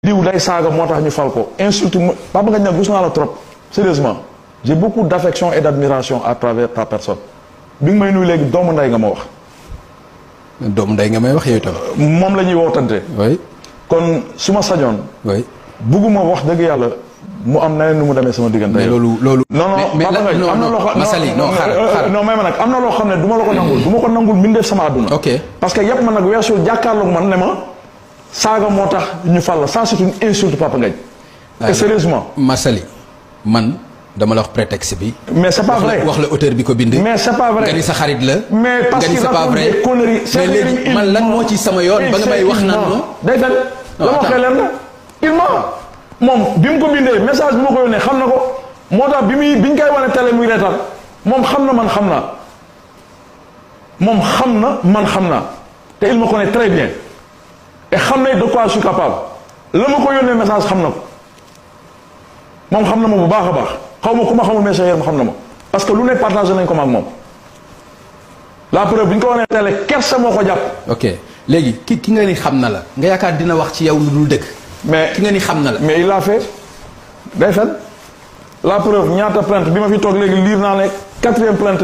diw day saaga moo tax ñu fal ko insulte Papa Ngagne nag gis naa la trop sérieusement j'ai beaucoup d'affection et d'admiration à travers ta personne bi nga may nuyu léegi doomu nday nga ma wax. doomu nday nga may wax yow itam. moom la ñuy wootante. oui. kon su ma sañoon. oui. bugguma wax dëgg yàlla mu am na nu mu demee sama diggante. mais loolu. non Papa Ngagne am na loo xam Massaly non xaaral non may ma nag am na loo xam ne du ma la ko nangul du ma ko nangul min def sama àdduna. ok parce que yëpp man nag weesul jàkkaarloog man ne ma saaga moo tax ñu fal la ça c'est une insulte Papa Ngagne. et sérieusement. Massaly man dama la wax prétexte bi. mais c'est pas vrai wax la auteur bi ko bind. mais c'est pas vrai nga ni sa xarit la. mais parce que c'est pas vrai mais léegi man lan moo ci sama yoon ba nga may wax naan non. day fen la ma waxee leen la il moom bi mu ko bindee message bi ma ko yónnee xam na ko moo tax bi ñu koy wane télé muy reetaan moom xam na man xam naa moom xam na man xam naa te il me connaît très bien et xam na de quoi je suis capable la ma ko yónnee message xam na ko moom xam na ma bu baax a baax xaw ma ku ma xamul mais ma xam na ma parce que lu ne partagé nañ ko ma ak moom la preuve bi ñu ko wanee télé kersa moo ko jàpp. ok léegi ki nga ni xam na la nga yaakaar dina wax ci yow lu dul dëgg. mais ki nga ni xam na la. mais il l'a fait day fen la preuve ñaata plainte bi ma fi toog léegi liir naa ne 4e plainte